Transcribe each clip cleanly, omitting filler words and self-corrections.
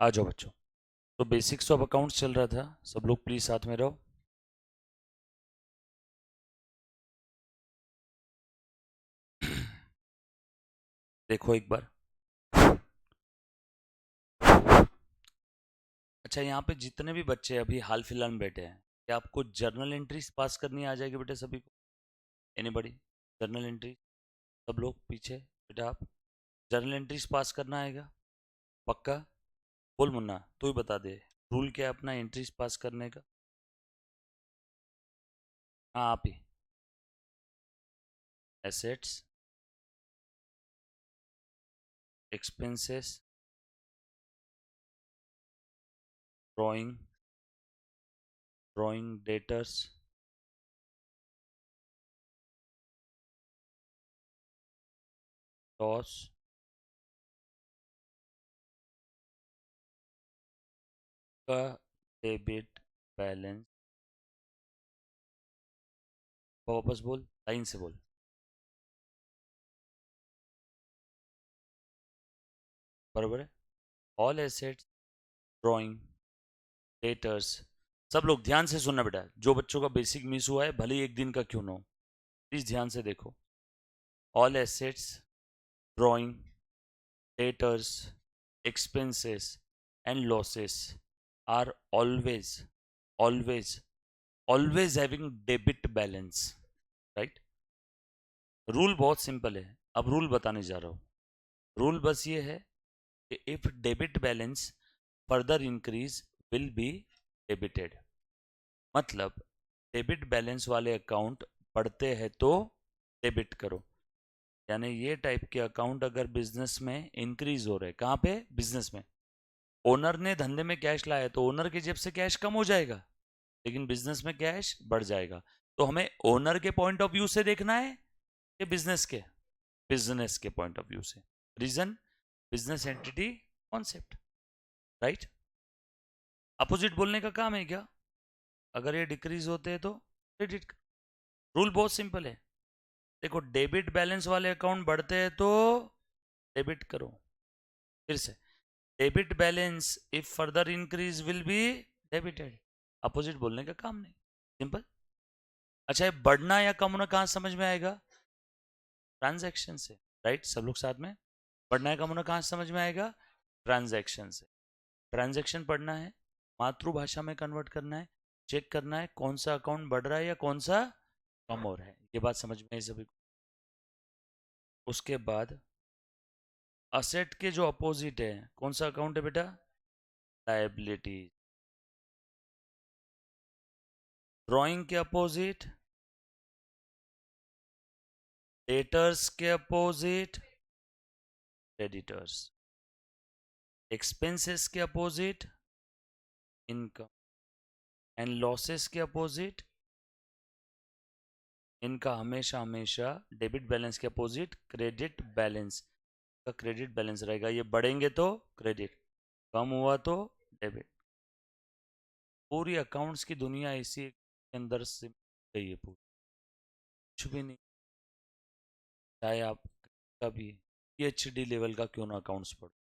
आ जाओ बच्चों। तो बेसिक्स ऑफ अकाउंट्स चल रहा था, सब लोग प्लीज साथ में रहो। देखो एक बार। अच्छा, यहाँ पे जितने भी बच्चे अभी हाल फिलहाल में बैठे हैं, क्या आपको जर्नल एंट्रीज पास करनी आ जाएगी बेटे सभी को? एनीबडी? जर्नल एंट्री, सब लोग पीछे। बेटा आप जर्नल एंट्रीज पास करना आएगा पक्का? बोल मुन्ना, तू ही बता दे रूल क्या है अपना एंट्रीज पास करने का। हाँ आप ही। Assets, expenses, drawing, drawing debtors, loss, का डेबिट बैलेंस। वापस बोल, लाइन से बोल। बराबर है। All assets, drawing, debtors. सब लोग ध्यान से सुनना बेटा, जो बच्चों का बेसिक मिस हुआ है भले ही एक दिन का क्यों ना हो, प्लीज ध्यान से देखो। All assets, drawing, debtors, expenses and losses are always always having debit balance, right? Rule बहुत सिंपल है, अब रूल बताने जा रहा हूँ। रूल बस ये है कि if debit balance further increase will be debited. मतलब डेबिट बैलेंस वाले अकाउंट बढ़ते हैं तो डेबिट करो। यानी ये टाइप के अकाउंट अगर बिजनेस में इंक्रीज हो रहे हैं, कहाँ पे? बिजनेस में। ओनर ने धंधे में कैश लाया तो ओनर की जेब से कैश कम हो जाएगा, लेकिन बिजनेस में कैश बढ़ जाएगा। तो हमें ओनर के पॉइंट ऑफ व्यू से देखना है कि बिजनेस के? बिजनेस के पॉइंट ऑफ व्यू से। Reason, business entity concept, right? Opposite बोलने का काम है क्या? अगर ये डिक्रीज होते हैं तो क्रेडिट। रूल बहुत सिंपल है। देखो, डेबिट बैलेंस वाले अकाउंट बढ़ते हैं तो डेबिट करो। फिर से, debit balance if further increase will be debited. Opposite बोलने का काम नहीं, सिंपल। अच्छा, ये बढ़ना या कम होना कहाँ समझ में आएगा? ट्रांजैक्शन से, राइट? सब लोग साथ में। बढ़ना या कम होना कहाँ समझ में आएगा? ट्रांजैक्शन से। ट्रांजैक्शन पढ़ना है, मातृभाषा में कन्वर्ट करना है, चेक करना है कौन सा अकाउंट बढ़ रहा है या कौन सा कम हो रहा है। ये बात समझ में आई सभी को? उसके बाद असेट के जो अपोजिट है, कौन सा अकाउंट है बेटा? लायबिलिटी। ड्राइंग के अपोजिट, डेटर्स के अपोजिट क्रेडिटर्स, एक्सपेंसेस के अपोजिट इनकम, एंड लॉसेस के अपोजिट। इनका हमेशा हमेशा डेबिट बैलेंस के अपोजिट क्रेडिट बैलेंस का क्रेडिट बैलेंस रहेगा। ये बढ़ेंगे तो क्रेडिट, कम हुआ तो डेबिट। पूरी अकाउंट्स की दुनिया इसी के अंदर से गई है पूरी, कुछ भी नहीं। चाहे आप कभी PhD लेवल का क्यों ना अकाउंट्स पढ़ो,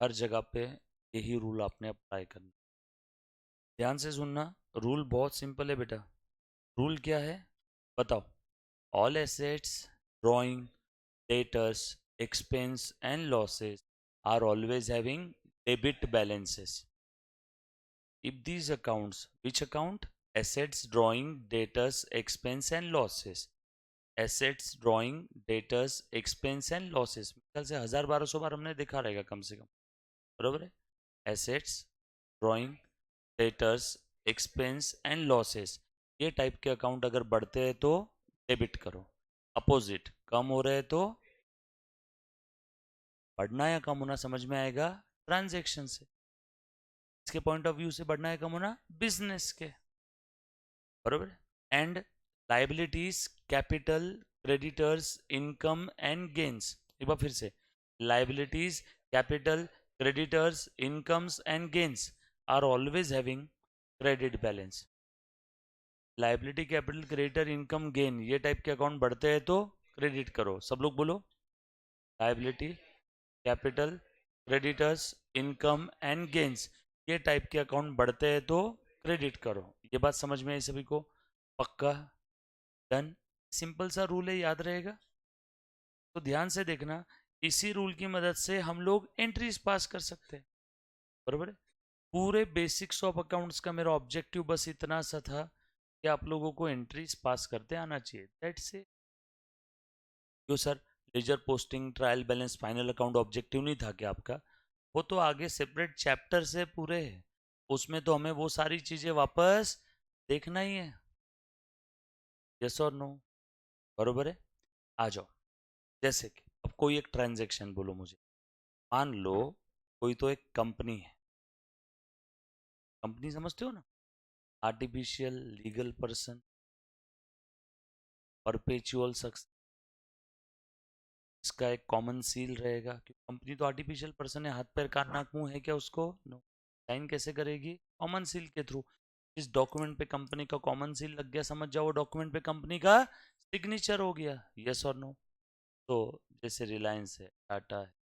हर जगह पे यही रूल आपने अप्लाई करना। ध्यान से सुनना, रूल बहुत सिंपल है बेटा। रूल क्या है बताओ? All assets, drawing, debtors, expense and losses are always having debit balances. If these accounts, which account? Assets, drawing, debtors, expense and losses. Assets, drawing, debtors, expense and losses, ख्याल से 1000-1200 बार हमने देखा रहेगा कम से कम, बरोबर है? Assets, drawing, debtors, expense and losses, ये type के अकाउंट अगर बढ़ते हैं तो डेबिट करो। अपोजिट कम हो रहे हैं तो बढ़ना या कम होना समझ में आएगा ट्रांजैक्शन से। इसके पॉइंट ऑफ व्यू से बढ़ना या कम होना बिजनेस के, बरोबर? And liabilities, capital, creditors, income and gains. एक बार फिर से, liabilities, capital, creditors, incomes and gains are always having credit balance. Liability, capital, creditor, income, gain, ये टाइप के अकाउंट बढ़ते हैं तो क्रेडिट करो। सब लोग बोलो, liability, capital, creditors, income and gains, ये टाइप के अकाउंट बढ़ते हैं तो क्रेडिट करो। ये बात समझ में आई सभी को? पक्का? डन? सिंपल सा रूल है, याद रहेगा। तो ध्यान से देखना, इसी रूल की मदद से हम लोग एंट्रीज पास कर सकते हैं, बरोबर है। पूरे बेसिक्स ऑफ अकाउंट्स का मेरा ऑब्जेक्टिव बस इतना सा था कि आप लोगों को एंट्रीज पास करते आना चाहिए, दैट्स इट। क्यों sir, ledger posting, trial balance, final account objective नहीं था क्या आपका? वो तो आगे सेपरेट चैप्टर से पूरे है, उसमें तो हमें वो सारी चीजें वापस देखना ही है। यस और नो? बरोबर है। आ जाओ, जैसे कि अब कोई एक ट्रांजैक्शन बोलो मुझे, मान लो कोई तो एक कंपनी है, कंपनी समझते हो ना, artificial legal person, perpetual success, इसका एक कॉमन सील रहेगा, क्योंकि कंपनी तो आर्टिफिशियल पर्सन है, हाथ पैर कान नाक मुंह है क्या उसको? नो। साइन कैसे करेगी? कॉमन सील के थ्रू। इस डॉक्यूमेंट पे कंपनी का कॉमन सील लग गया, समझ जाओ डॉक्यूमेंट पे कंपनी का सिग्नेचर हो गया। यस और नो? तो जैसे रिलायंस है, टाटा है,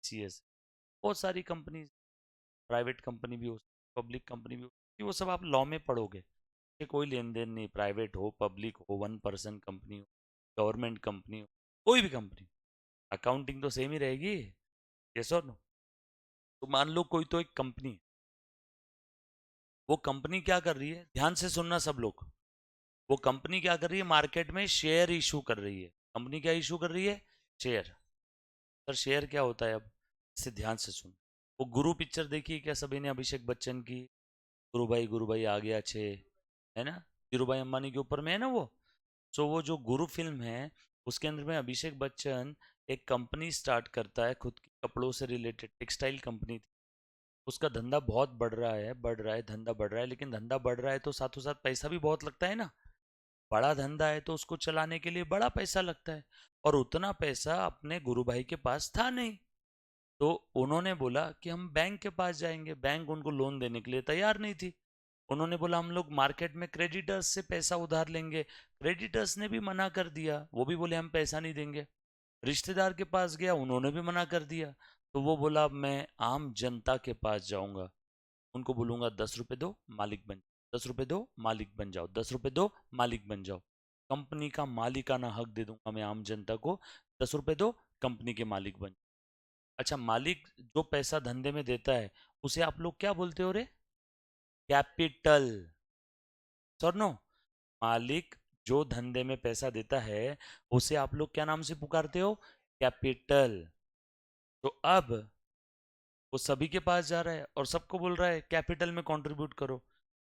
सीएस, बहुत सारी कंपनी, प्राइवेट कंपनी भी हो, पब्लिक कंपनी भी हो, वो सब आप लॉ में पढ़ोगे कि कोई लेन देन नहीं, प्राइवेट हो, पब्लिक हो, 1% कंपनी हो, गवर्नमेंट कंपनी हो, कोई भी कंपनी, अकाउंटिंग तो सेम ही रहेगी। यस और नो? तो मान लो कोई तो एक कंपनी, वो कंपनी क्या कर रही है, ध्यान से सुनना सब लोग, वो कंपनी क्या कर रही है, मार्केट में शेयर इशू कर रही है। कंपनी क्या इशू कर रही है? शेयर। सर शेयर क्या होता है? अब इसे ध्यान से सुन। वो गुरु पिक्चर देखी है क्या सभी ने, अभिषेक बच्चन की? गुरु भाई आ गया छे, है ना, धीरू भाई अंबानी के ऊपर में है ना वो। सो वो जो गुरु फिल्म है, उसके अंदर में अभिषेक बच्चन एक कंपनी स्टार्ट करता है खुद की, कपड़ों से रिलेटेड टेक्सटाइल कंपनी थी। उसका धंधा बहुत बढ़ रहा है, बढ़ रहा है, धंधा बढ़ रहा है, लेकिन धंधा बढ़ रहा है तो साथों साथ पैसा भी बहुत लगता है ना। बड़ा धंधा है तो उसको चलाने के लिए बड़ा पैसा लगता है, और उतना पैसा अपने गुरु भाई के पास था नहीं। तो उन्होंने बोला कि हम बैंक के पास जाएंगे, बैंक उनको लोन देने के लिए तैयार नहीं थी। उन्होंने बोला हम लोग मार्केट में क्रेडिटर्स से पैसा उधार लेंगे, क्रेडिटर्स ने भी मना कर दिया, वो भी बोले हम पैसा नहीं देंगे। रिश्तेदार के पास गया, उन्होंने भी मना कर दिया। तो वो बोला अब मैं आम जनता के पास जाऊंगा, उनको बोलूंगा 10 रुपए दो मालिक बन, 10 रुपए दो मालिक बन जाओ, 10 रुपए दो मालिक बन जाओ, कंपनी का मालिकाना हक दे दूंगा मैं आम जनता को, 10 रुपए दो, कंपनी के मालिक बन। अच्छा, मालिक जो पैसा धंधे में देता है उसे आप लोग क्या बोलते हो रे? कैपिटल। सर नो? मालिक जो धंधे में पैसा देता है उसे आप लोग क्या नाम से पुकारते हो? कैपिटल। तो अब वो सभी के पास जा रहा है और सबको बोल रहा है कैपिटल में कंट्रीब्यूट करो।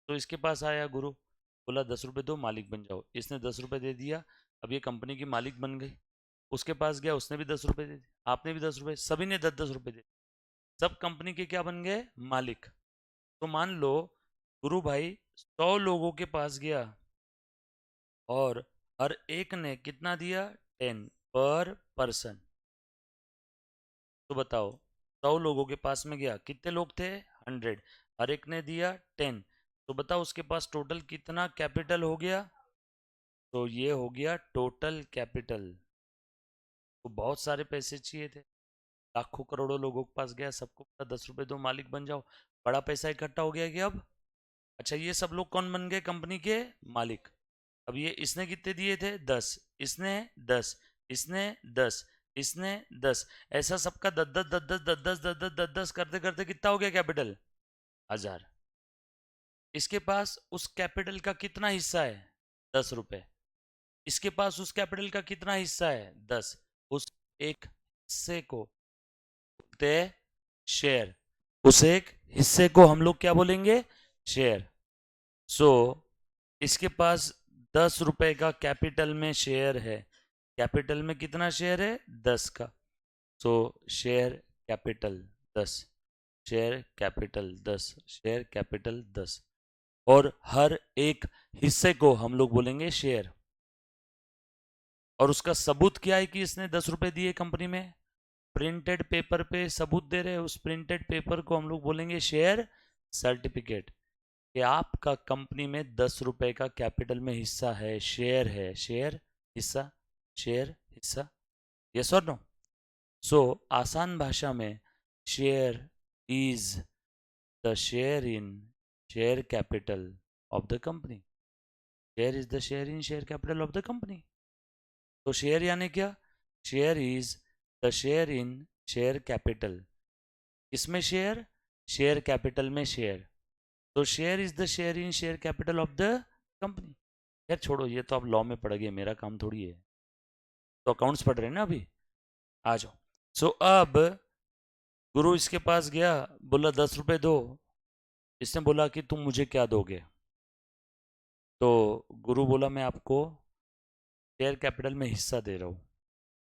तो इसके पास आया गुरु, बोला 10 रुपए दो मालिक बन जाओ, इसने 10 रुपए दे दिया, अब ये कंपनी की मालिक बन गई। उसके पास गया, उसने भी 10 रुपए दे दिए, आपने भी 10 रुपए, सभी ने 10 10 रुपए दे, सब कंपनी के क्या बन गए? मालिक। तो मान लो गुरु भाई 100 लोगों के पास गया और हर एक ने कितना दिया? 10 पर पर्सन। तो बताओ, 100 लोगों के पास में गया, कितने लोग थे? 100, हर एक ने दिया 10। तो बताओ उसके पास टोटल कितना कैपिटल हो गया? तो ये हो गया टोटल कैपिटल। तो बहुत सारे पैसे चाहिए थे, लाखों करोड़ों लोगों के पास गया, सबको बोला 10 रुपए दो मालिक बन जाओ, बड़ा पैसा इकट्ठा हो गया कि अब। अच्छा, ये सब लोग कौन बन गए? कंपनी के मालिक। अब ये इसने कितने दिए थे? 10, इसने 10, इसने 10, इसने 10, ऐसा सबका 10 10 10 10 10 10 10 करते करते कितना हो गया कैपिटल? 1000। इसके पास उस कैपिटल का कितना हिस्सा है? 10 रुपए। इसके पास उस कैपिटल का कितना हिस्सा है? 10। उस एक हिस्से को बोलते हैं शेयर, उस एक हिस्से को हम लोग क्या बोलेंगे? शेयर। सो इसके पास 10 रुपए का कैपिटल में शेयर है, कैपिटल में कितना शेयर है? 10 का। सो share capital 10, share capital 10, share capital 10, और हर एक हिस्से को हम लोग बोलेंगे शेयर। और उसका सबूत क्या है कि इसने 10 रुपए दिए कंपनी में? प्रिंटेड पेपर पे सबूत दे रहे हैं, उस प्रिंटेड पेपर को हम लोग बोलेंगे शेयर सर्टिफिकेट, कि आपका कंपनी में 10 रुपए का कैपिटल में हिस्सा है, शेयर है, शेयर हिस्सा, शेयर हिस्सा। यस और नो? सो आसान भाषा में share is the share in share capital of the company. Share is the share in share capital of the company. तो शेयर यानी क्या? Share is the share in share capital. किसमें share? Share capital में share. तो share is the share in share capital of the company. यार छोड़ो, ये तो आप लॉ में पढ़ गए, मेरा काम थोड़ी है। तो अकाउंट्स पढ़ रहे हैं ना अभी, आ जाओ। सो अब गुरु इसके पास गया, बोला 10 रुपए दो। इसने बोला कि तुम मुझे क्या दोगे? तो गुरु बोला मैं आपको शेयर कैपिटल में हिस्सा दे रहा हूँ।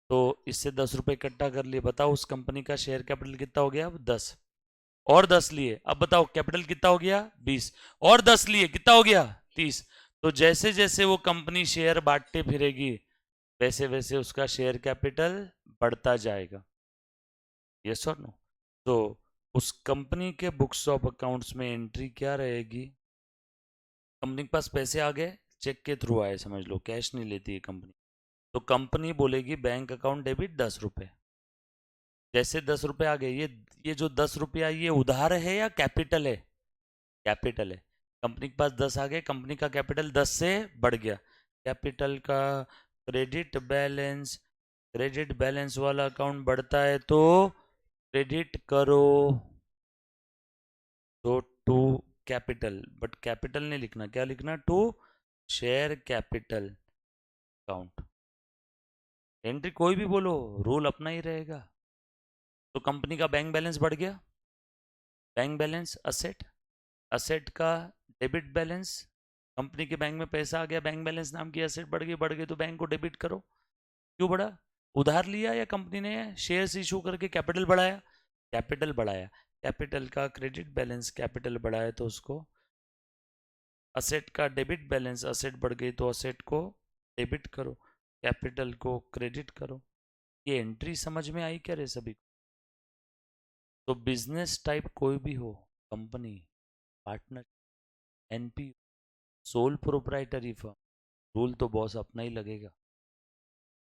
तो इससे 10 रुपए इकट्ठा कर लिए। बताओ उस कंपनी का शेयर कैपिटल कितना हो गया? अब 10। और 10 लिए, अब बताओ कैपिटल कितना हो गया? 20। और 10 लिए, कितना हो गया? 30। तो जैसे जैसे वो कंपनी शेयर बांटते फिरेगी, वैसे वैसे उसका शेयर कैपिटल बढ़ता जाएगा। यस और नो? तो उस कंपनी के बुक्स ऑफ अकाउंट्स में एंट्री क्या रहेगी? कंपनी के पास पैसे आ गए, चेक के थ्रू आए, समझ लो, कैश नहीं लेती है कंपनी। तो कंपनी बोलेगी बैंक अकाउंट डेबिट 10 रुपए। जैसे 10 रुपए आ गए, ये जो 10 रुपया, ये उधार है या कैपिटल है? कैपिटल है। कंपनी के पास 10 आ गए, कंपनी का कैपिटल 10 से बढ़ गया। कैपिटल का क्रेडिट बैलेंस वाला अकाउंट बढ़ता है तो क्रेडिट करो। तो टू कैपिटल, बट कैपिटल नहीं लिखना, क्या लिखना? To share capital account. Entry कोई भी बोलो, रूल अपना ही रहेगा। तो कंपनी का बैंक बैलेंस बढ़ गया, बैंक बैलेंस असेट, असेट का डेबिट बैलेंस। कंपनी के बैंक में पैसा आ गया, बैंक बैलेंस नाम की असेट बढ़ गई तो बैंक को डेबिट करो। क्यों बढ़ा? उधार लिया या कंपनी ने शेयर्स इशू करके कैपिटल बढ़ाया? कैपिटल बढ़ाया। कैपिटल का क्रेडिट बैलेंस कैपिटल बढ़ाया तो उसको असेट का डेबिट बैलेंस, असेट बढ़ गई तो असेट को डेबिट करो, कैपिटल को क्रेडिट करो। ये एंट्री समझ में आई क्या रे सभी को? तो बिजनेस टाइप कोई भी हो, company, partner, NP, sole proprietary firm, rule तो बॉस अपना ही लगेगा।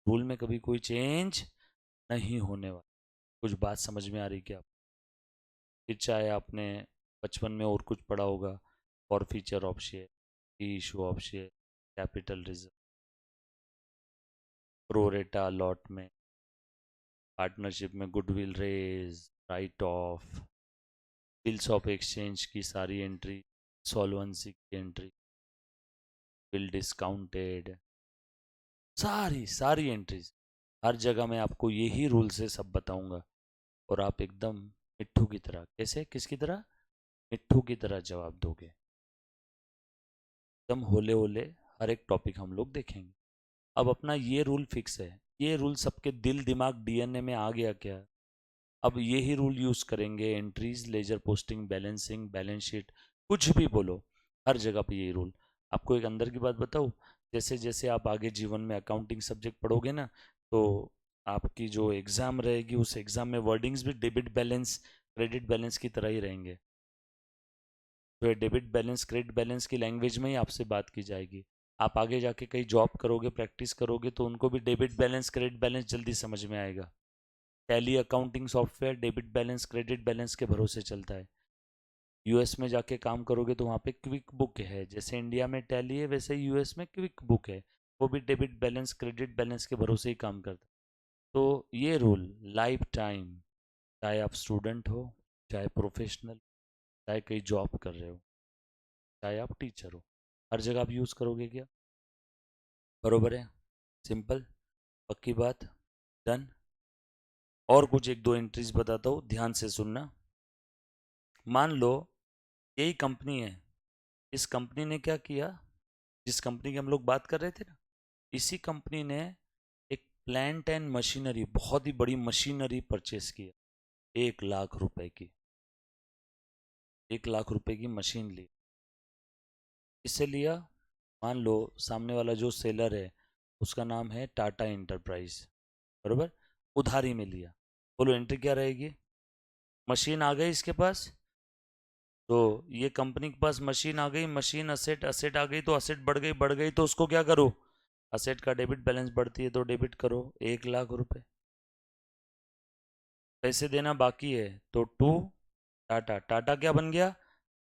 रूल में कभी कोई चेंज नहीं होने वाला। कुछ बात समझ में आ रही क्या? फिर चाहे आपने बचपन में और कुछ पढ़ा होगा, और feature of share, issue of share, capital reserve, prorata allotment, partnership में goodwill raise, write off, bills of exchange की सारी एंट्री, सॉल्वेंसी की एंट्री, बिल डिस्काउंटेड, सारी सारी एंट्रीज, हर जगह मैं आपको यही रूल से सब बताऊंगा। और आप एकदम मिट्ठू की तरह, कैसे, किसकी तरह? मिट्ठू की तरह जवाब दोगे। एकदम होले होले हर एक टॉपिक हम लोग देखेंगे। अब अपना ये रूल फिक्स है, ये रूल सबके दिल दिमाग डीएनए में आ गया क्या? अब यही रूल यूज करेंगे, entries, ledger posting, balancing, balance sheet, कुछ भी बोलो, हर जगह पे यही रूल। आपको एक अंदर की बात बताऊँ, जैसे जैसे आप आगे जीवन में अकाउंटिंग सब्जेक्ट पढ़ोगे ना, तो आपकी जो एग्जाम रहेगी, उस एग्जाम में वर्डिंग्स भी डेबिट बैलेंस क्रेडिट बैलेंस की तरह ही रहेंगे। तो डेबिट बैलेंस क्रेडिट बैलेंस की लैंग्वेज में ही आपसे बात की जाएगी। आप आगे जाके कहीं जॉब करोगे, प्रैक्टिस करोगे, तो उनको भी डेबिट बैलेंस क्रेडिट बैलेंस जल्दी समझ में आएगा। Tally accounting software debit balance credit balance के भरोसे चलता है। यूएस में जाके काम करोगे तो वहाँ पे क्विक बुक है, जैसे इंडिया में टैली है वैसे यूएस में क्विक बुक है, वो भी डेबिट बैलेंस क्रेडिट बैलेंस के भरोसे ही काम करता है। तो ये रूल लाइफ टाइम, चाहे आप स्टूडेंट हो, चाहे प्रोफेशनल, चाहे कहीं जॉब कर रहे हो, चाहे आप टीचर हो, हर जगह आप यूज़ करोगे क्या? बरोबर है? सिंपल, पक्की बात, डन। और कुछ एक दो एंट्रीज बताता हूँ, ध्यान से सुनना। मान लो यही कंपनी है, इस कंपनी ने क्या किया, जिस कंपनी की हम लोग बात कर रहे थे ना, इसी कंपनी ने एक प्लांट एंड मशीनरी, बहुत ही बड़ी मशीनरी परचेस किया, 1 लाख रुपए की, 1 लाख रुपए की मशीन ली। इससे लिया, मान लो सामने वाला जो सेलर है उसका नाम है टाटा इंटरप्राइज, बरोबर, उधारी में लिया। बोलो एंट्री क्या रहेगी? मशीन आ गई इसके पास, तो ये कंपनी के पास मशीन आ गई, मशीन असेट, असेट आ गई तो असेट बढ़ गई तो उसको क्या करो? असेट का डेबिट बैलेंस बढ़ती है तो डेबिट करो 1 लाख रुपए। पैसे देना बाकी है तो टू टाटा। टाटा क्या बन गया?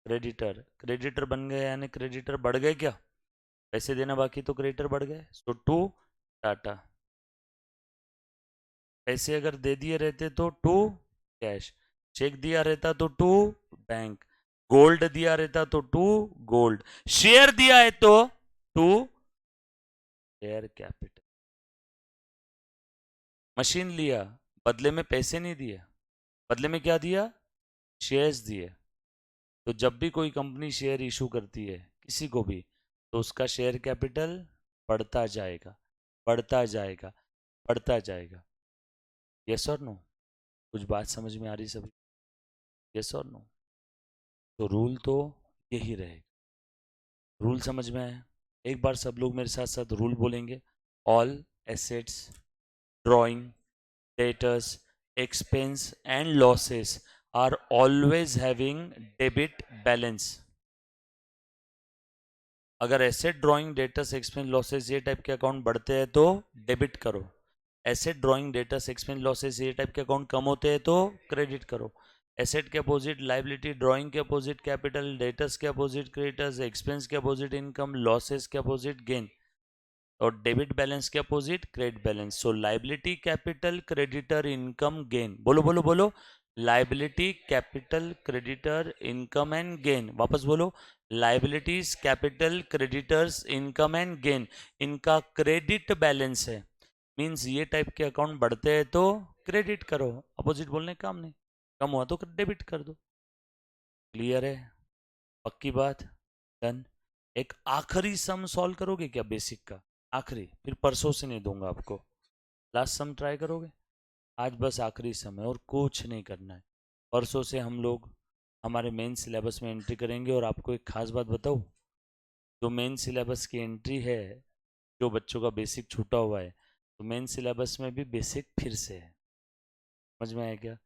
क्रेडिटर। क्रेडिटर बन गया यानी क्रेडिटर बढ़ गए क्या? पैसे देना बाकी तो क्रेडिटर बढ़ गए, सो टू टाटा। पैसे अगर दे दिए रहते तो टू कैश। चेक दिया रहता तो टू बैंक। गोल्ड दिया रहता तो टू गोल्ड। शेयर दिया है तो टू शेयर कैपिटल। मशीन लिया, बदले में पैसे नहीं दिए, बदले में क्या दिया? शेयर्स दिए। तो जब भी कोई कंपनी शेयर इशू करती है किसी को भी, तो उसका शेयर कैपिटल बढ़ता जाएगा, बढ़ता जाएगा, बढ़ता जाएगा। यस और नो? कुछ बात समझ में आ रही सभी? यस और नो? तो रूल तो यही रहेगा। रूल समझ में आया? एक बार सब लोग मेरे साथ साथ रूल बोलेंगे। All assets, drawing, debtors, expense and losses are always having debit balance। अगर asset, drawing, debtors, expense, losses ये टाइप के अकाउंट बढ़ते हैं तो डेबिट करो। Asset, drawing, debtors, expense, losses ये टाइप के अकाउंट कम होते हैं तो क्रेडिट करो। एसेट के अपोजिट लाइबिलिटी, ड्राइंग के अपोजिट कैपिटल, डेटर्स के अपोजिट क्रेडिटर्स, एक्सपेंस के अपोजिट इनकम, लॉसेस के अपोजिट गेन, और डेबिट बैलेंस के अपोजिट क्रेडिट बैलेंस। सो liability, capital, creditor, income, gain. बोलो बोलो बोलो। Liability, capital, creditor, income and gain. वापस बोलो। Liabilities, capital, creditors, income and gain. इनका क्रेडिट बैलेंस है। मींस ये टाइप के अकाउंट बढ़ते हैं तो क्रेडिट करो, अपोजिट बोलने का काम नहीं। कम हुआ तो डेबिट कर दो। क्लियर है? पक्की बात? डन। एक आखिरी सम सॉल्व करोगे क्या बेसिक का? आखिरी, फिर परसों से नहीं दूंगा आपको। लास्ट सम ट्राई करोगे? आज बस आखिरी सम है और कुछ नहीं करना है। परसों से हम लोग हमारे मेन सिलेबस में एंट्री करेंगे। और आपको एक खास बात बताऊँ, जो मेन सिलेबस की एंट्री है, जो बच्चों का बेसिक छूटा हुआ है, तो मेन सिलेबस में भी बेसिक फिर से है। समझ में आया क्या?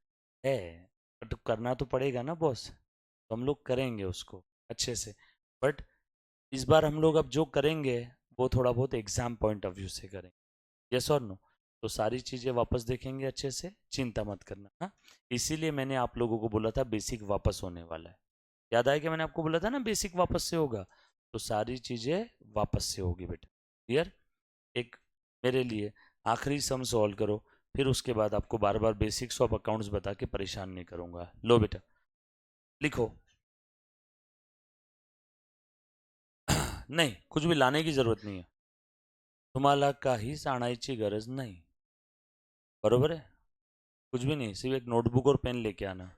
है, बट करना तो पड़ेगा ना बॉस, तो हम लोग करेंगे उसको अच्छे से। बट इस बार हम लोग अब जो करेंगे वो थोड़ा बहुत एग्जाम पॉइंट ऑफ व्यू से करेंगे। यस और नो? तो सारी चीज़ें वापस देखेंगे अच्छे से, चिंता मत करना। हाँ, इसीलिए मैंने आप लोगों को बोला था बेसिक वापस होने वाला है। याद आया कि मैंने आपको बोला था ना बेसिक वापस से होगा, तो सारी चीज़ें वापस से होगी बेटा। क्लियर? एक मेरे लिए आखिरी सम सॉल्व करो, फिर उसके बाद आपको बार बार बेसिक्स ऑफ अकाउंट्स बता के परेशान नहीं करूंगा। लो बेटा, लिखो। नहीं, कुछ भी लाने की जरूरत नहीं है। तुम्हाला काहीच आणायची गरज नाही। बरोबर है? कुछ भी नहीं, सिर्फ एक नोटबुक और पेन लेके आना।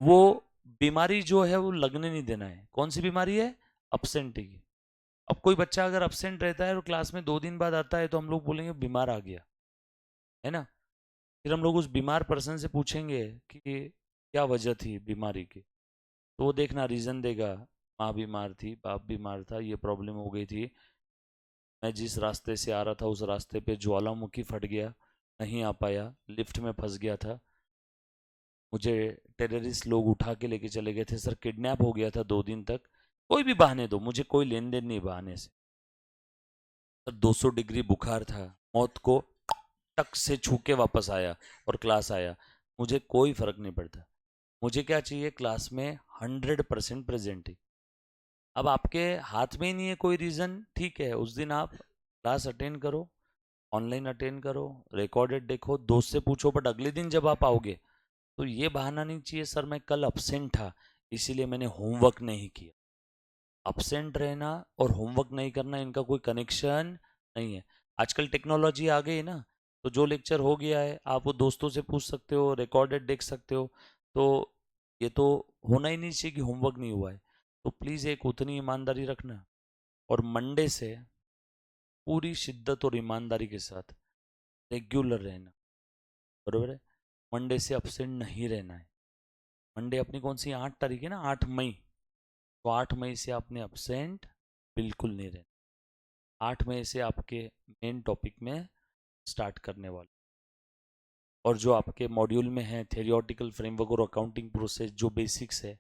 वो बीमारी जो है वो लगने नहीं देना है। कौन सी बीमारी है? अपसेंटी की। अब कोई बच्चा अगर अपसेंट रहता है और क्लास में 2 दिन बाद आता है तो हम लोग बोलेंगे बीमार आ गया, है ना। फिर हम लोग उस बीमार पर्सन से पूछेंगे कि क्या वजह थी बीमारी की, तो वो देखना रीज़न देगा। माँ बीमार थी, बाप बीमार था, ये प्रॉब्लम हो गई थी, मैं जिस रास्ते से आ रहा था उस रास्ते पे ज्वालामुखी फट गया, नहीं आ पाया, लिफ्ट में फंस गया था, मुझे टेररिस्ट लोग उठा के लेके चले गए थे, सर किडनैप हो गया था 2 दिन तक। कोई भी बहाने दो, मुझे कोई लेन देन नहीं बहाने से। सर 200 डिग्री बुखार था, मौत को टक से छू के वापस आया और क्लास आया, मुझे कोई फर्क नहीं पड़ता। मुझे क्या चाहिए? क्लास में 100% प्रेजेंट ही। अब आपके हाथ में ही नहीं है कोई रीज़न, ठीक है, उस दिन आप क्लास अटेंड करो, ऑनलाइन अटेंड करो, रिकॉर्डेड देखो, दोस्त से पूछो, बट अगले दिन जब आप आओगे तो ये बहाना नहीं चाहिए सर मैं कल अपसेंट था इसीलिए मैंने होमवर्क नहीं किया। अपसेंट रहना और होमवर्क नहीं करना, इनका कोई कनेक्शन नहीं है। आजकल टेक्नोलॉजी आ गई है ना, तो जो लेक्चर हो गया है आप वो दोस्तों से पूछ सकते हो, रिकॉर्डेड देख सकते हो। तो ये तो होना ही नहीं चाहिए कि होमवर्क नहीं हुआ है। तो प्लीज़ एक उतनी ईमानदारी रखना, और मंडे से पूरी शिद्दत और ईमानदारी के साथ रेगुलर रहना, बरोबर है। मंडे से अपसेंट नहीं रहना है। मंडे अपनी कौन सी 8 तारीख है ना, 8 मई, तो 8 मई से आपने अपसेंट बिल्कुल नहीं रहना। 8 मई से आपके मेन टॉपिक में स्टार्ट करने वाले, और जो आपके मॉड्यूल में है थेरियोटिकल फ्रेमवर्क और अकाउंटिंग प्रोसेस, जो बेसिक्स है,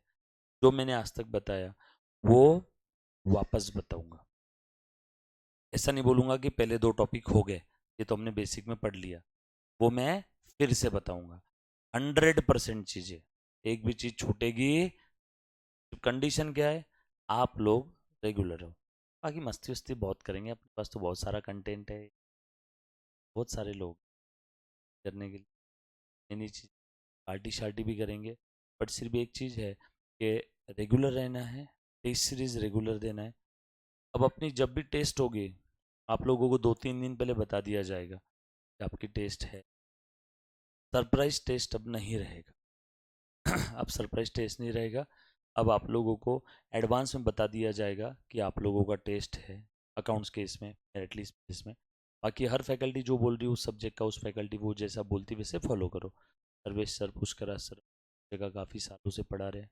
जो मैंने आज तक बताया, वो वापस बताऊंगा। ऐसा नहीं बोलूंगा कि पहले 2 टॉपिक हो गए, ये तो हमने बेसिक में पढ़ लिया, वो मैं फिर से बताऊंगा। 100% चीज़ें, एक भी चीज़ छूटेगी। कंडीशन क्या है? आप लोग रेगुलर हो। बाकी मस्ती वस्ती बहुत करेंगे, अपने पास तो बहुत सारा कंटेंट है, बहुत सारे लोग करने के लिए, नई नई चीज़, पार्टी शार्टी भी करेंगे। बट सिर्फ एक चीज़ है कि रेगुलर रहना है, टेस्ट सीरीज रेगुलर देना है। अब अपनी जब भी टेस्ट होगी आप लोगों को 2-3 दिन पहले बता दिया जाएगा कि आपकी टेस्ट है। सरप्राइज टेस्ट अब नहीं रहेगा। अब सरप्राइज टेस्ट नहीं रहेगा। अब आप लोगों को एडवांस में बता दिया जाएगा कि आप लोगों का टेस्ट है अकाउंट्स के इसमें, एटलीस्ट इसमें। बाकी हर फैकल्टी जो बोल रही है उस सब्जेक्ट का, उस फैकल्टी वो जैसा बोलती वैसे फॉलो करो। सर्वेश सर, पुष्करा सर जगह काफ़ी सालों से पढ़ा रहे हैं,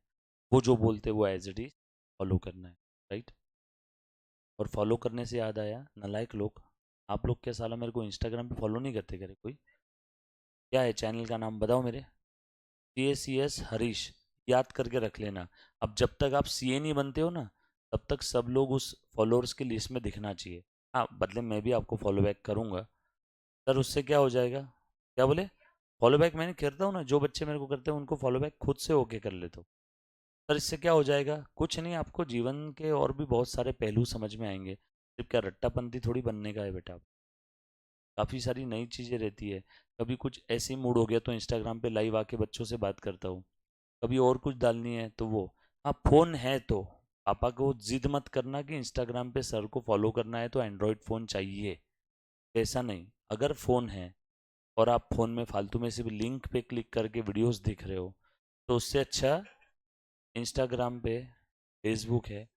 वो जो बोलते वो एज इट इज फॉलो करना है, राइट। और फॉलो करने से याद आया, नालायक लोग, आप लोग क्या साला मेरे को इंस्टाग्राम पे फॉलो नहीं करते करे कोई? क्या है चैनल का नाम बताओ मेरे? CACS हरीश, याद करके रख लेना। अब जब तक आप CA नहीं बनते हो ना, तब तक सब लोग उस फॉलोअर्स की लिस्ट में दिखना चाहिए। हाँ, बदले मैं भी आपको फॉलो बैक करूँगा। सर उससे क्या हो जाएगा? क्या बोले? फॉलो बैक मैंने करता हूँ ना, जो बच्चे मेरे को करते हैं उनको फॉलो बैक खुद से होके कर लेता हूँ। सर इससे क्या हो जाएगा? कुछ नहीं, आपको जीवन के और भी बहुत सारे पहलू समझ में आएंगे। सिर्फ क्या रट्टापंथी थोड़ी बनने का है बेटा। काफ़ी सारी नई चीज़ें रहती है। कभी कुछ ऐसे मूड हो गया तो इंस्टाग्राम पे लाइव आके बच्चों से बात करता हूँ, कभी और कुछ डालनी है तो वो। हाँ, फ़ोन है तो पापा को जिद मत करना कि इंस्टाग्राम पे सर को फॉलो करना है तो एंड्रॉयड फ़ोन चाहिए, ऐसा नहीं। अगर फ़ोन है और आप फ़ोन में फालतू में सिर्फ लिंक पे क्लिक करके वीडियोस देख रहे हो, तो उससे अच्छा इंस्टाग्राम पे, फेसबुक है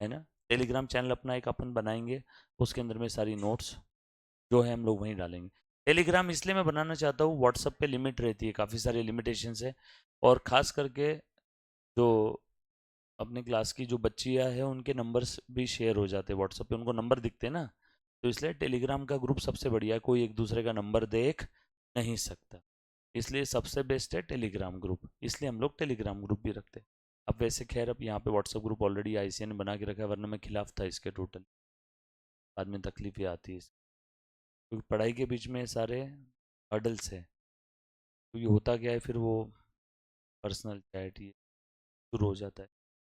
ना, टेलीग्राम चैनल अपना एक अपन बनाएंगे, उसके अंदर में सारी नोट्स जो है हम लोग वहीं डालेंगे। टेलीग्राम इसलिए मैं बनाना चाहता हूँ, व्हाट्सअप पे लिमिट रहती है, काफ़ी सारी लिमिटेशंस है, और ख़ास करके जो अपने क्लास की जो बच्चियाँ हैं उनके नंबर्स भी शेयर हो जाते हैं व्हाट्सअप पे, उनको नंबर दिखते हैं ना, तो इसलिए टेलीग्राम का ग्रुप सबसे बढ़िया है, कोई एक दूसरे का नंबर देख नहीं सकता, इसलिए सबसे बेस्ट है टेलीग्राम ग्रुप, इसलिए हम लोग टेलीग्राम ग्रुप भी रखते हैं। अब वैसे खैर अब यहाँ पे व्हाट्सअप ग्रुप ऑलरेडी ICA ने बना के रखा है, वरना मैं खिलाफ था इसके टोटल, बाद में तकलीफ ये आती है क्योंकि पढ़ाई के बीच में सारे हर्डल्स है, क्योंकि होता क्या है फिर वो पर्सनल चैट ये शुरू हो जाता है,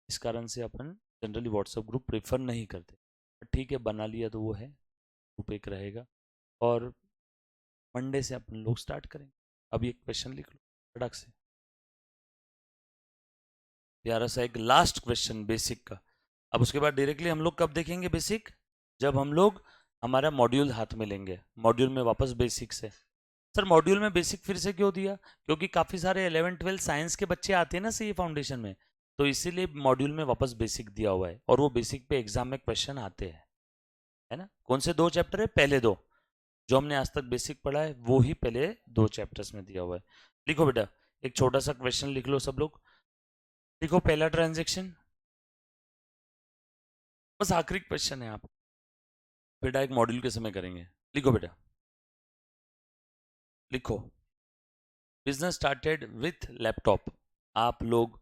इस कारण से अपन जनरली व्हाट्सअप ग्रुप प्रेफर नहीं करते। पर ठीक है, बना लिया तो वो है, ग्रुप एक रहेगा, और मंडे से अपन लोग स्टार्ट करेंगे। अब ये क्वेश्चन लिख लो फटाक से, प्यारा सा एक लास्ट क्वेश्चन बेसिक का। अब उसके बाद डायरेक्टली हम लोग कब देखेंगे बेसिक? जब हम लोग हमारा मॉड्यूल हाथ में लेंगे, मॉड्यूल में वापस बेसिक्स है, सर मॉड्यूल में बेसिक फिर से क्यों दिया? क्योंकि काफ़ी सारे 11-12 साइंस के बच्चे आते हैं ना सीए फाउंडेशन में, तो इसीलिए मॉड्यूल में वापस बेसिक दिया हुआ है, और वो बेसिक पे एग्जाम में क्वेश्चन आते हैं, है ना। कौन से 2 चैप्टर है? पहले 2 जो हमने आज तक बेसिक पढ़ा है, वो ही पहले 2 चैप्टर्स में दिया हुआ है। लिखो बेटा, एक छोटा सा क्वेश्चन लिख लो सब लोग। लिखो पहला ट्रांजेक्शन, बस आखिरी क्वेश्चन है, आप बेटा एक मॉड्यूल के समय करेंगे। लिखो बेटा, लिखो, बिजनेस स्टार्टेड विथ लैपटॉप। आप लोग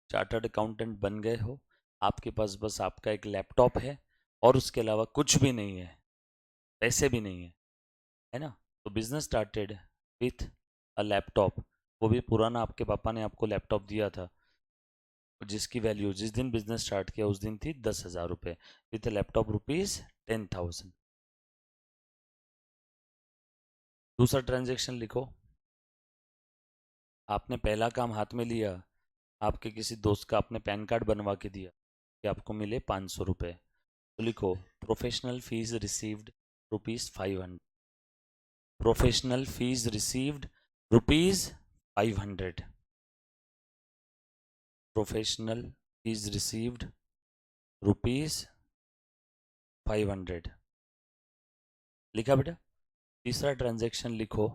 चार्टर्ड अकाउंटेंट बन गए हो, आपके पास बस आपका एक लैपटॉप है और उसके अलावा कुछ भी नहीं है, पैसे भी नहीं है ना। तो business started with a laptop, वो भी पुराना, आपके पापा ने आपको लैपटॉप दिया था, जिसकी वैल्यू जिस दिन बिजनेस स्टार्ट किया उस दिन थी 10,000 रुपये, विथ लैपटॉप रुपीज 10,000। दूसरा ट्रांजेक्शन लिखो, आपने पहला काम हाथ में लिया, आपके किसी दोस्त का आपने पैन कार्ड बनवा के दिया कि आपको मिले 500 रुपये। तो लिखो, professional fees received rupees 500, professional fees received rupees 500, professional fees received rupees 500। लिखा बेटा। तीसरा ट्रांजैक्शन लिखो,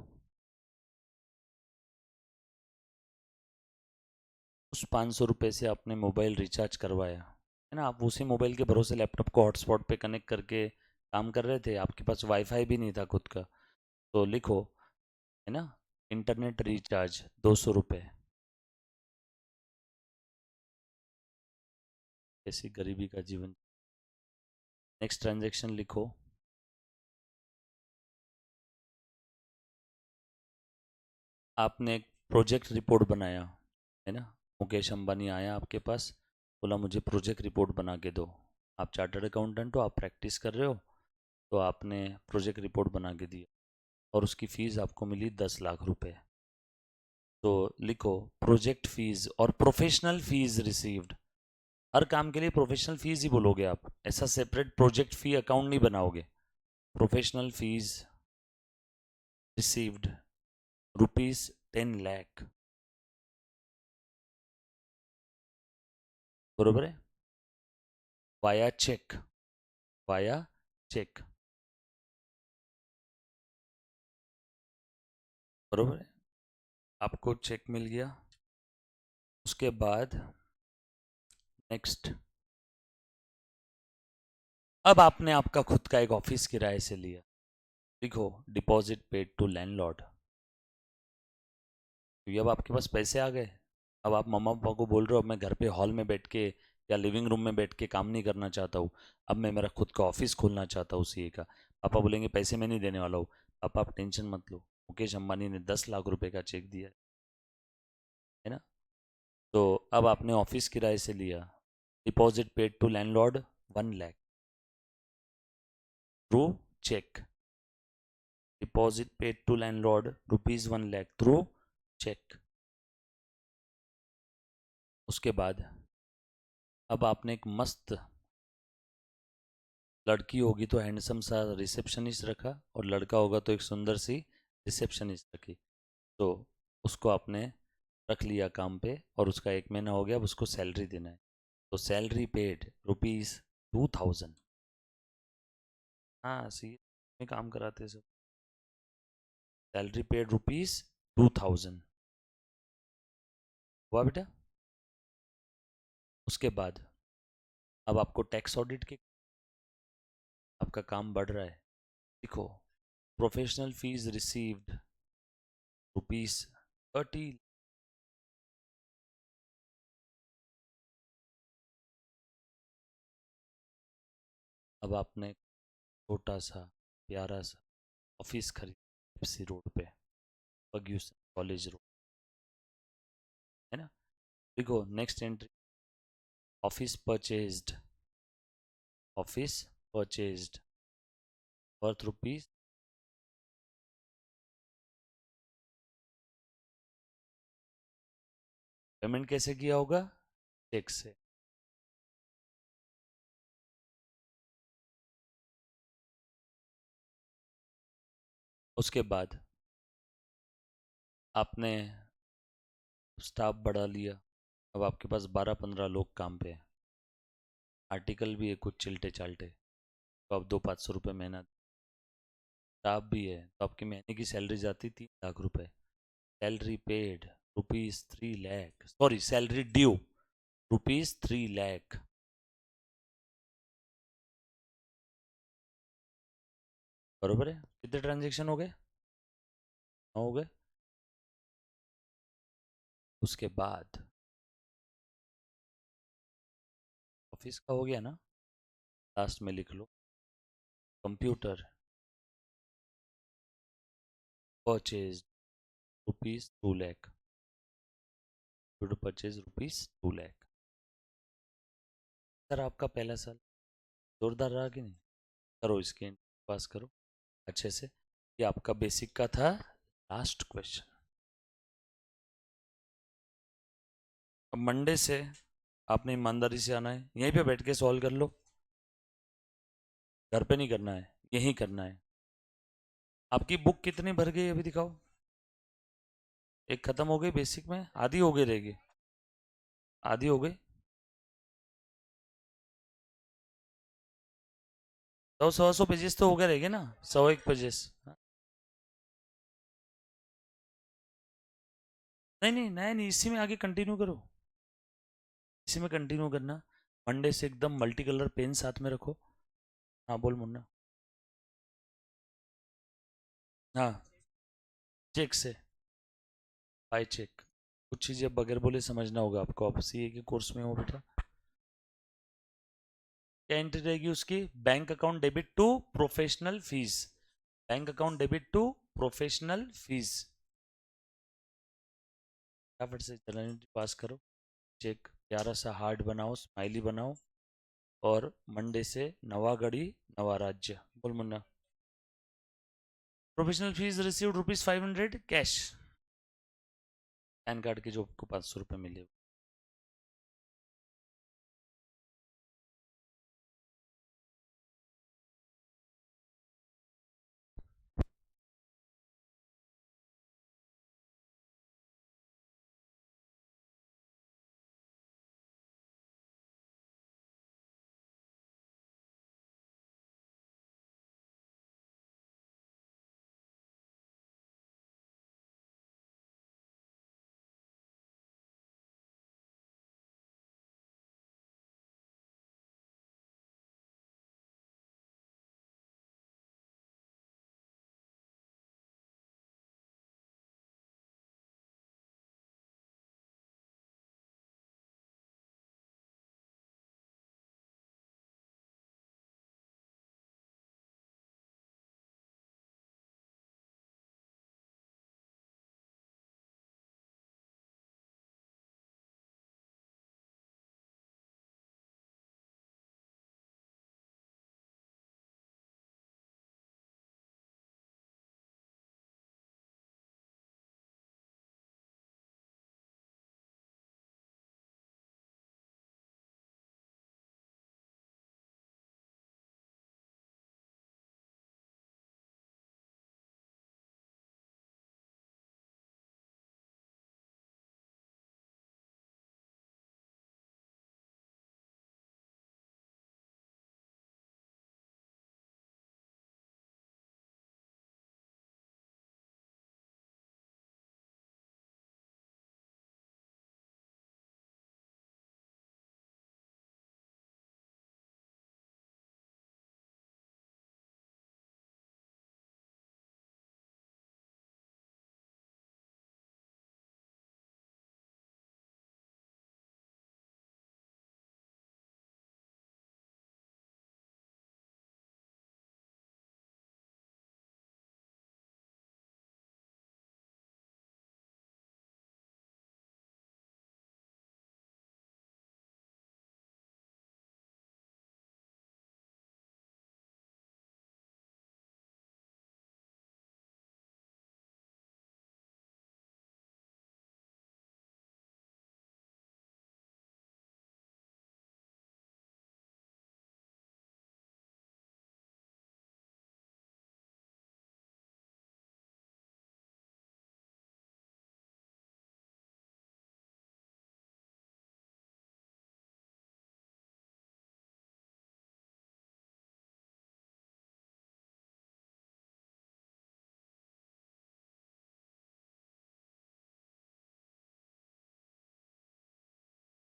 उस 500 रुपये से आपने मोबाइल रिचार्ज करवाया, है ना। आप उसी मोबाइल के भरोसे लैपटॉप को हॉटस्पॉट पे कनेक्ट करके काम कर रहे थे, आपके पास वाईफाई भी नहीं था खुद का। तो लिखो, है ना, इंटरनेट रिचार्ज 200 रुपये। ऐसी गरीबी का जीवन। नेक्स्ट ट्रांजेक्शन लिखो, आपने एक प्रोजेक्ट रिपोर्ट बनाया, है ना। मुकेश अंबानी आया आपके पास, बोला मुझे प्रोजेक्ट रिपोर्ट बना के दो। आप चार्टर्ड अकाउंटेंट हो, आप प्रैक्टिस कर रहे हो, तो आपने प्रोजेक्ट रिपोर्ट बना के दिया और उसकी फ़ीस आपको मिली 10 लाख रुपए। तो लिखो, प्रोजेक्ट फीस और प्रोफेशनल फीस रिसीव्ड। हर काम के लिए प्रोफेशनल फीस ही बोलोगे आप, ऐसा सेपरेट प्रोजेक्ट फी अकाउंट नहीं बनाओगे। Professional fees received rupees 10 lakh, बरोबर है, वाया चेक, वाया चेक, बरोबर है। आपको चेक मिल गया। उसके बाद नेक्स्ट, अब आपने आपका खुद का एक ऑफिस किराए से लिया। लिखो, डिपॉजिट पेड टू लैंडलॉर्ड। क्योंकि अब आपके पास पैसे आ गए, अब आप मम्मा पापा को बोल रहे हो अब मैं घर पे हॉल में बैठ के या लिविंग रूम में बैठ के काम नहीं करना चाहता हूँ, अब मैं मेरा खुद का ऑफिस खोलना चाहता हूँ सीए का। पापा बोलेंगे पैसे मैं नहीं देने वाला हूँ। पापा आप टेंशन मत लो, मुकेश अंबानी ने 10 लाख रुपए का चेक दिया है ना। तो अब आपने ऑफिस किराए से लिया, deposit paid to landlord 1 lakh through cheque, deposit paid to landlord rupees 1 lakh through cheque. उसके बाद अब आपने एक मस्त लड़की होगी तो हैंडसम सा रिसेप्शनिस्ट रखा, और लड़का होगा तो एक सुंदर सी रिसेप्शनिस्ट रखी। तो उसको आपने रख लिया काम पे, और उसका 1 महीना हो गया, अब उसको सैलरी देना है। तो सैलरी पेड रुपीज 2,000। हाँ सी में काम कराते सब। सैलरी पेड रुपीज 2,000 हुआ बेटा। उसके बाद अब आपको टैक्स ऑडिट के, आपका काम बढ़ रहा है। देखो, प्रोफेशनल फीस रिसीव्ड रुपीज 30। अब आपने छोटा सा प्यारा सा ऑफिस खरीद एफसी रोड पे, फर्ग्यूसन कॉलेज रोड, है ना। देखो next entry, office purchased, office purchased worth rupees. Payment कैसे किया होगा? चेक से। उसके बाद आपने स्टाफ बढ़ा लिया, अब आपके पास 12-15 लोग काम पे हैं, आर्टिकल भी है कुछ चिल्टे चाल्टे, तो अब 200-500 रुपये महीना, स्टाफ भी है, तो आपकी महीने की सैलरी जाती 3 लाख रुपए। Salary paid ₹3 lakh, sorry salary due ₹3 lakh. बरोबर है? कितने ट्रांजेक्शन हो गए? 9 हो गए। उसके बाद ऑफिस का हो गया ना, लास्ट में लिख लो computer purchase ₹2 lakh, computer purchase ₹2 lakh. Sir आपका पहला साल जोरदार रहा कि नहीं? करो इसके पास करो अच्छे से। ये आपका बेसिक का था लास्ट क्वेश्चन। अब मंडे से आपने ईमानदारी से आना है, यहीं पे बैठ के सॉल्व कर लो, घर पे नहीं करना है, यहीं करना है। आपकी बुक कितनी भर गई अभी दिखाओ। एक खत्म हो गई बेसिक में, आधी हो गई रहेगी, आधी हो गई। 100-125 तो हो गए रहेंगे ना, 101 पेजेस। नहीं नहीं नहीं नहीं, इसी में आगे कंटिन्यू करो, इसी में कंटिन्यू करना। मंडे से एकदम मल्टी कलर पेन साथ में रखो। हाँ बोल मुन्ना। हाँ चेक से, बाय चेक। कुछ चीज़ें बगैर बोले समझना होगा आपको, आप सीए के कोर्स में हो बेटा। क्या एंट्री रहेगी उसकी? Bank account debit to professional fees, bank account debit to professional fees. फटाफट से जर्नलिटी पास करो। चेक प्यारा सा हार्ट बनाओ, स्माइली बनाओ, और मंडे से नवा गढ़ी नवा राज्य। बोल Munna. Professional fees received ₹500 cash, pan card के जो आपको ₹500 मिले।